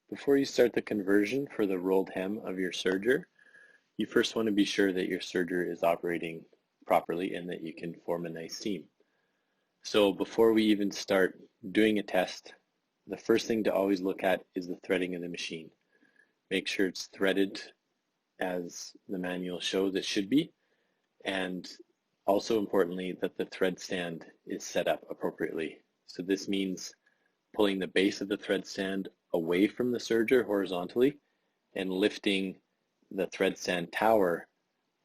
Before you start the conversion for the rolled hem of your serger, you first want to be sure that your serger is operating properly and that you can form a nice seam. So before we even start doing a test, the first thing to always look at is the threading of the machine. Make sure it's threaded as the manual shows it should be, and also importantly that the thread stand is set up appropriately. So this means pulling the base of the thread stand away from the serger horizontally and lifting the thread stand tower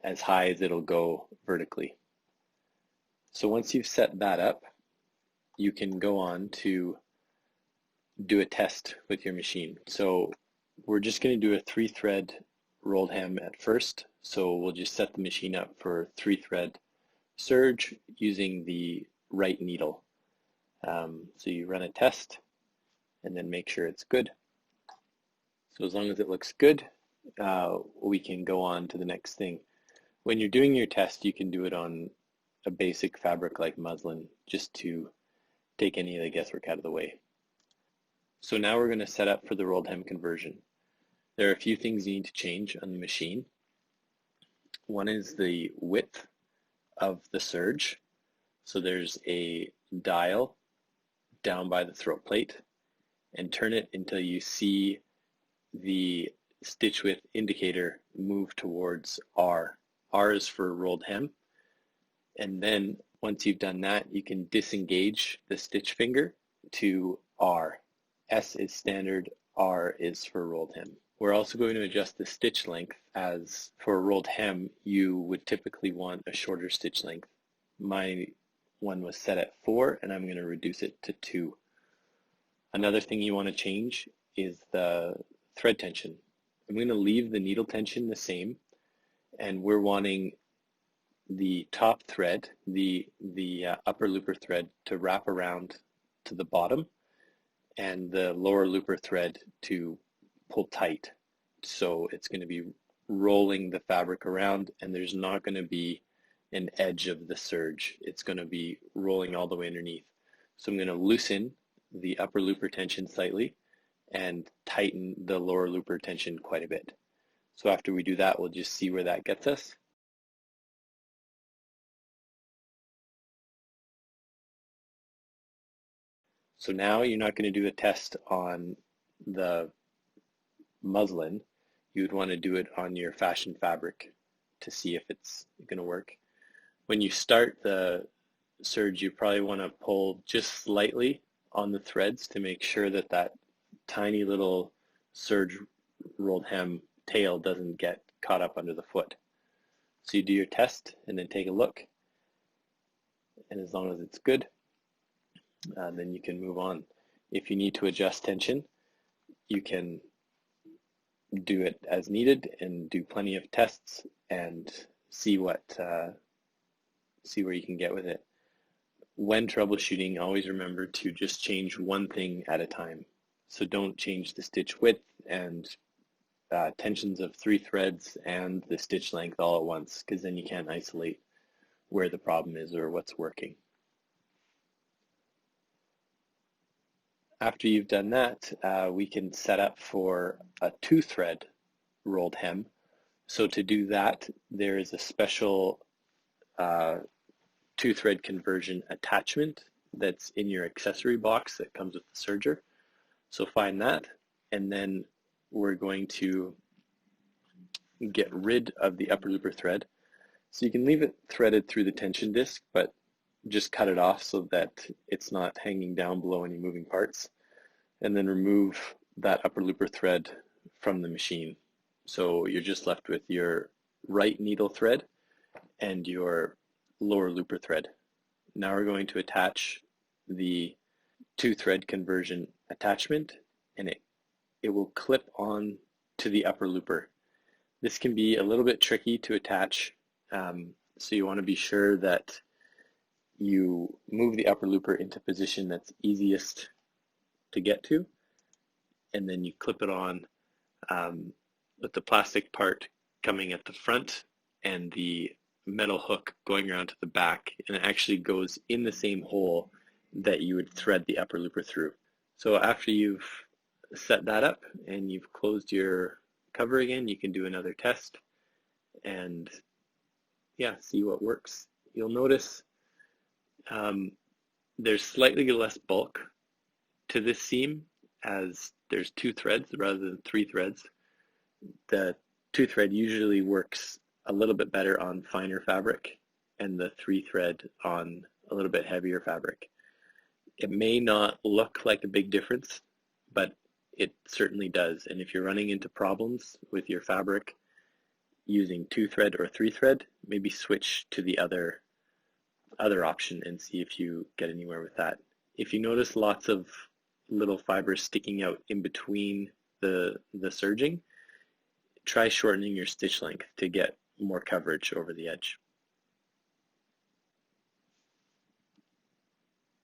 as high as it'll go vertically. So once you've set that up, you can go on to do a test with your machine. So we're just going to do a 3-thread rolled hem at first. So we'll just set the machine up for 3-thread serge using the right needle. So you run a test and then make sure it's good. So as long as it looks good, we can go on to the next thing. When you're doing your test, you can do it on a basic fabric like muslin, just to take any of the guesswork out of the way. So now we're going to set up for the rolled hem conversion. There are a few things you need to change on the machine. One is the width of the serge. So there's a dial down by the throat plate, and turn it until you see the stitch width indicator move towards R. R is for rolled hem. And then once you've done that, you can disengage the stitch finger to R. S is standard, R is for rolled hem. We're also going to adjust the stitch length, as for a rolled hem, you would typically want a shorter stitch length. My one was set at 4, and I'm going to reduce it to 2. Another thing you want to change is the thread tension. I'm going to leave the needle tension the same, and we're wanting the top thread, the upper looper thread, to wrap around to the bottom, and the lower looper thread to pull tight. So it's going to be rolling the fabric around, and there's not going to be an edge of the serge. It's going to be rolling all the way underneath. So I'm going to loosen the upper looper tension slightly and tighten the lower looper tension quite a bit. So after we do that, we'll just see where that gets us. So now you're not going to do a test on the muslin. You would want to do it on your fashion fabric to see if it's going to work. When you start the serge, you probably want to pull just slightly on the threads to make sure that that tiny little serge rolled hem tail doesn't get caught up under the foot. So you do your test and then take a look, and as long as it's good, then you can move on. If you need to adjust tension, you can do it as needed and do plenty of tests and see where you can get with it. When troubleshooting, always remember to just change one thing at a time. So don't change the stitch width and tensions of 3 threads and the stitch length all at once, because then you can't isolate where the problem is or what's working. After you've done that, we can set up for a 2-thread rolled hem. So to do that, there is a special 2-thread conversion attachment that's in your accessory box that comes with the serger. So find that, and then we're going to get rid of the upper looper thread. So you can leave it threaded through the tension disc, but just cut it off so that it's not hanging down below any moving parts, and then remove that upper looper thread from the machine. So you're just left with your right needle thread and your lower looper thread. Now we're going to attach the 2-thread conversion attachment, and it will clip on to the upper looper. This can be a little bit tricky to attach, so you want to be sure that you move the upper looper into position that's easiest to get to, and then you clip it on with the plastic part coming at the front and the metal hook going around to the back, and it actually goes in the same hole that you would thread the upper looper through. So after you've set that up and you've closed your cover again, you can do another test and yeah, see what works. You'll notice there's slightly less bulk to this seam as there's 2 threads rather than 3 threads. The 2 thread usually works a little bit better on finer fabric and the 3 thread on a little bit heavier fabric. It may not look like a big difference, but it certainly does. And if you're running into problems with your fabric using 2 thread or 3 thread, maybe switch to the other option and see if you get anywhere with that. If you notice lots of little fibers sticking out in between the serging, try shortening your stitch length to get more coverage over the edge.